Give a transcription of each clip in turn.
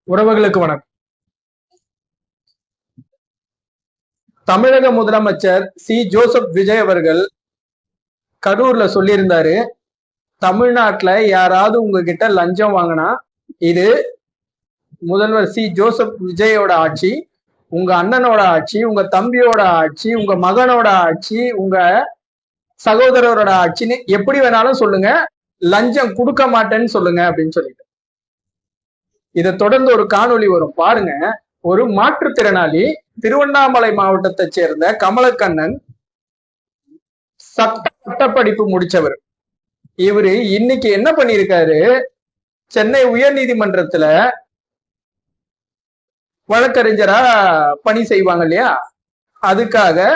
உறவுகளுக்கு வணக்கம். தமிழக முதலமைச்சர் ஜோசப் விஜய் அவர்கள் கரூர்ல சொல்லியிருந்தாரு, தமிழ்நாட்டுல யாராவது உங்ககிட்ட லஞ்சம் வாங்கினா இது முதல்வர் ஜோசப் விஜயோட ஆட்சி, உங்க அண்ணனோட ஆட்சி, உங்க தம்பியோட ஆட்சி, உங்க மகனோட ஆட்சி, உங்க சகோதரரோட ஆட்சின்னு எப்படி வேணாலும் சொல்லுங்க, லஞ்சம் கொடுக்க மாட்டேன்னு சொல்லுங்க அப்படின்னு சொல்லிட்டு இதை தொடர்ந்து ஒரு காணொளி வரும் பாருங்க. ஒரு மாற்றுத்திறனாளி திருவண்ணாமலை மாவட்டத்தை சேர்ந்த கமலக்கண்ணன் சட்ட படிப்பு முடிச்சவர். இவரு இன்னைக்கு என்ன பண்ணிருக்காரு, சென்னை உயர் நீதிமன்றத்துல வழக்கறிஞரா பணி செய்வாங்க இல்லையா, அதுக்காக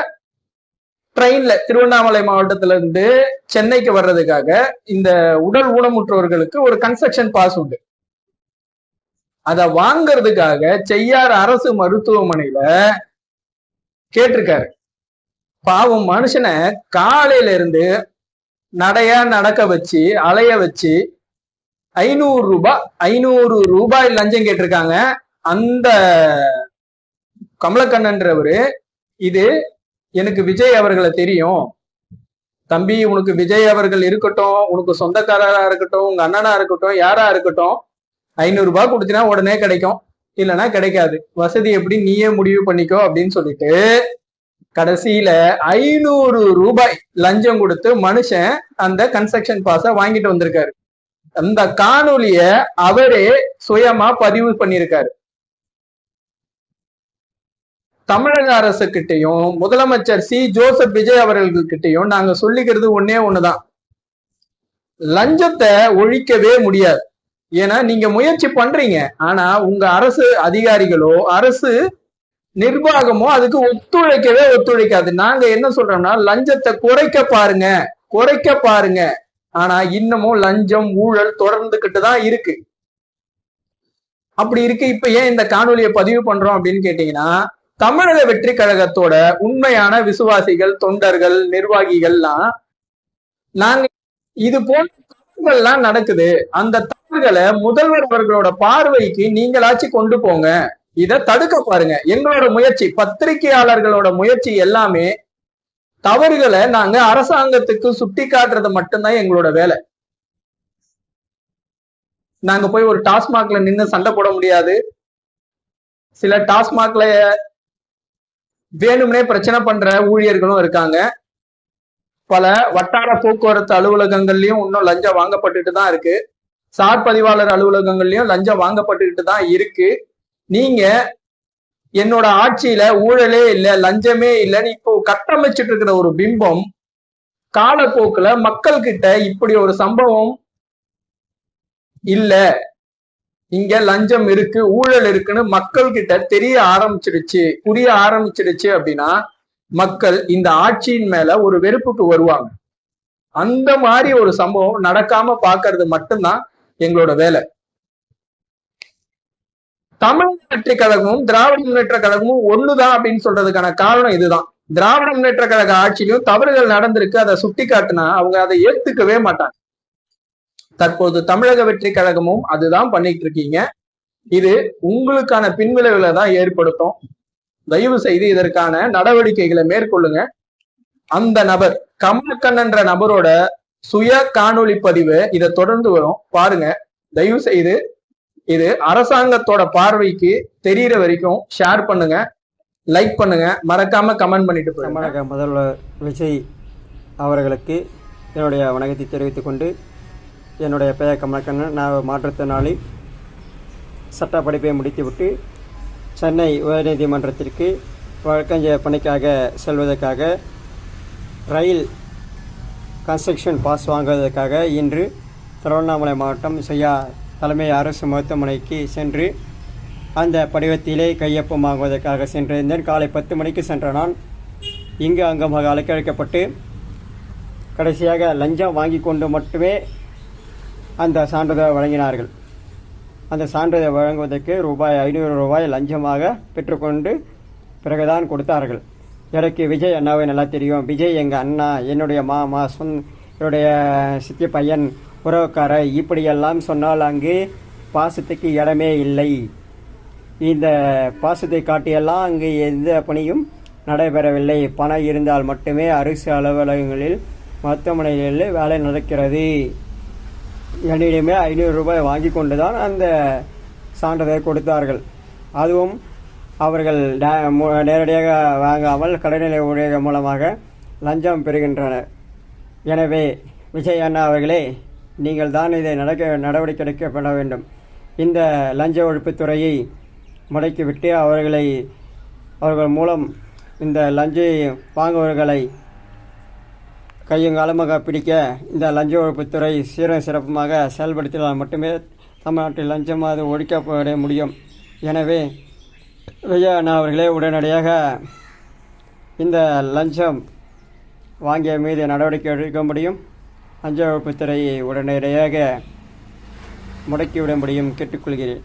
ட்ரெயின்ல திருவண்ணாமலை மாவட்டத்துல இருந்து சென்னைக்கு வர்றதுக்காக இந்த உடல் ஊனமுற்றோர்களுக்கு ஒரு கன்ஸ்ட்ரக்ஷன் பாஸ் உண்டு. அதை வாங்கறதுக்காக செய்யார் அரசு மருத்துவமனையில கேட்டிருக்காரு. பாவம் மனுஷனை காலையில இருந்து நடையா நடக்க வச்சு அலைய வச்சு 500 ரூபாய் லஞ்சம் கேட்டிருக்காங்க. அந்த கமலக்கண்ணன்றவரு, இது எனக்கு விஜய் அவர்களை தெரியும் தம்பி, உனக்கு விஜய் அவர்கள் இருக்கட்டும், உனக்கு சொந்தக்காரரா இருக்கட்டும், உங்க அண்ணனா இருக்கட்டும், யாரா இருக்கட்டும், 500 ரூபாய் கொடுத்தினா உடனே கிடைக்கும், இல்லைன்னா கிடைக்காது, வசதி எப்படி நீயே முடிவு பண்ணிக்கோ அப்படின்னு சொல்லிட்டு கடைசியில 500 ரூபாய் லஞ்சம் கொடுத்து மனுஷன் அந்த கன்ஸ்ட்ரக்ஷன் பாஸ வாங்கிட்டு வந்திருக்காரு. அந்த காணொலிய அவரே சுயமா பதிவு பண்ணியிருக்காரு. தமிழக அரசு கிட்டையும் முதலமைச்சர் ஜோசப் விஜய் அவர்கள்கிட்டையும் நாங்க சொல்லிக்கிறது ஒன்னே ஒண்ணுதான், லஞ்சத்தை ஒழிக்கவே முடியாது. ஏன்னா நீங்க முயற்சி பண்றீங்க, ஆனா உங்க அரசு அதிகாரிகளோ அரசு நிர்வாகமோ அதுக்கு ஒத்துழைக்காது. நாங்க என்ன சொல்றோம்னா, லஞ்சத்தை குறைக்க பாருங்க. ஆனா இன்னமும் லஞ்சம் ஊழல் தொடர்ந்துகிட்டு தான் இருக்கு. அப்படி இருக்கு. இப்ப ஏன் இந்த காணொலியை பதிவு பண்றோம் அப்படின்னு கேட்டீங்கன்னா, தமிழக வெற்றி கழகத்தோட உண்மையான விசுவாசிகள், தொண்டர்கள், நிர்வாகிகள்லாம் நாங்க இது போன்ற தவறுகள்லாம் நடக்குது, அந்த தவறுகளை முதல்வர் அவர்களோட பார்வைக்கு நீங்களாச்சு கொண்டு போங்க, இதை தடுக்க பாருங்க. எங்களோட முயற்சி, பத்திரிகையாளர்களோட முயற்சி எல்லாமே தவறுகளை நாங்க அரசாங்கத்துக்கு சுட்டி காட்டுறது மட்டும்தான் எங்களோட வேலை. நாங்க போய் ஒரு டாஸ்மாக்ல நின்று சண்டை போட முடியாது. சில டாஸ்மாக்ல வேணும்னே பிரச்சனை பண்ற ஊழியர்களும் இருக்காங்க. பல வட்டார போக்குவரத்து அலுவலகங்கள்லயும் இன்னும் லஞ்சம் வாங்கப்பட்டுட்டு தான் இருக்கு. சார் பதிவாளர் அலுவலகங்கள்லயும் லஞ்சம் வாங்கப்பட்டுக்கிட்டு தான் இருக்கு. நீங்க என்னோட ஆட்சியில ஊழலே இல்லை, லஞ்சமே இல்லைன்னு இப்போ கட்டமைச்சிட்டு இருக்கிற ஒரு பிம்பம் காலப்போக்குல மக்கள் கிட்ட இப்படி ஒரு சம்பவம் இல்ல, இங்க லஞ்சம் இருக்கு, ஊழல் இருக்குன்னு மக்கள் கிட்ட தெரிய ஆரம்பிச்சிடுச்சு, புரிய ஆரம்பிச்சிடுச்சு அப்படின்னா மக்கள் இந்த ஆட்சியின் மேல ஒரு வெறுப்புக்கு வருவாங்க. அந்த மாதிரி ஒரு சம்பவம் நடக்காம பாக்குறது மட்டும்தான் எங்களோட வேலை. தமிழக வெற்றி கழகமும் திராவிட முன்னேற்ற கழகமும் ஒண்ணுதான் அப்படின்னு சொல்றதுக்கான காரணம் இதுதான். திராவிட முன்னேற்ற கழக ஆட்சியிலும் தவறுகள் நடந்திருக்கு, அதை சுட்டி காட்டினா அவங்க அதை ஏத்துக்கவே மாட்டாங்க. தற்போது தமிழக வெற்றி கழகமும் அதுதான் பண்ணிட்டு இருக்கீங்க. இது உங்களுக்கான பின்விளைவுகளை தான் ஏற்படுத்தும். தயவு செய்து இதற்கான நடவடிக்கைகளை மேற்கொள்ளுங்க. அந்த நபர் கமலக்கண்ணன்ற நபரோட சுய காணொளி பதிவு இதை தொடர்ந்து வரும், பாருங்க. தயவு செய்து இது அரசாங்கத்தோட பார்வைக்கு தெரிகிற வரைக்கும் ஷேர் பண்ணுங்க, லைக் பண்ணுங்க, மறக்காம கமெண்ட் பண்ணிட்டு போய். தமிழக முதல்வர் விஜய் அவர்களுக்கு என்னுடைய வணக்கத்தை தெரிவித்துக் கொண்டு, என்னுடைய பெயர் கமலக்கண்ணன். நான் மாற்றுத்திறனாளி. சட்ட படிப்பை முடித்துவிட்டு சென்னை உயர்நீதிமன்றத்திற்கு வழக்கறிஞர் பணிக்காக செல்வதற்காக ரயில் கன்ஸ்ட்ரக்ஷன் பாஸ் வாங்குவதற்காக இன்று திருவண்ணாமலை மாவட்டம் செய்யார் தலைமை அரசு மருத்துவமனைக்கு சென்று அந்த படிவத்திலே கையொப்பம் வாங்குவதற்காக சென்றிருந்தேன். காலை 10 மணிக்கு சென்ற நான் இங்கு அங்கமாக அழைக்கப்பட்டு கடைசியாக லஞ்சம் வாங்கி கொண்டு மட்டுமே அந்த சான்றிதழ் வழங்கினார்கள். அந்த சான்றிதழ் வழங்குவதற்கு ரூபாய் 500 ரூபாய் லஞ்சமாக பெற்றுக்கொண்டு பிறகுதான் கொடுத்தார்கள். எனக்கு விஜய் அண்ணாவை நல்லா தெரியும். விஜய் எங்கள் அண்ணா, என்னுடைய மாமா, என்னுடைய சித்தி பையன், உறவுக்கார, இப்படியெல்லாம் சொன்னால் அங்கு பாசத்துக்கு இடமே இல்லை. இந்த பாசத்தை காட்டியெல்லாம் அங்கு எந்த பணியும் நடைபெறவில்லை. பணம் இருந்தால் மட்டுமே அரசு அலுவலகங்களில் மருத்துவமனைகளில் வேலை நடக்கிறது. என்னிடமே 500 ரூபாய் வாங்கி கொண்டு தான் அந்த சான்றிதழை கொடுத்தார்கள். அதுவும் அவர்கள் நேரடியாக வாங்காமல் கடைநிலை ஊழியர்கள் மூலமாக லஞ்சம் பெறுகின்றனர். எனவே விஜய் அண்ணா அவர்களே, நீங்கள் தான் இதை நடவடிக்கை எடுக்கப்பட வேண்டும். இந்த லஞ்ச ஒழிப்புத்துறையை முடக்கிவிட்டு அவர்கள் மூலம் இந்த லஞ்ச வாங்குவர்களை கையங்காலமாக பிடிக்க இந்த லஞ்ச ஒழிப்புத்துறை சீரும் சிறப்புமாக செயல்படுத்தினால் மட்டுமே தமிழ்நாட்டில் லஞ்சம் அது ஒழிக்கப்பட முடியும். எனவே விஜய் அண்ணா அவர்களே, உடனடியாக இந்த லஞ்சம் வாங்கிய மீது நடவடிக்கை எடுக்க முடியும். லஞ்ச ஒழிப்புத்துறையை உடனடியாக முடக்கிவிட முடியும் கேட்டுக்கொள்கிறேன்.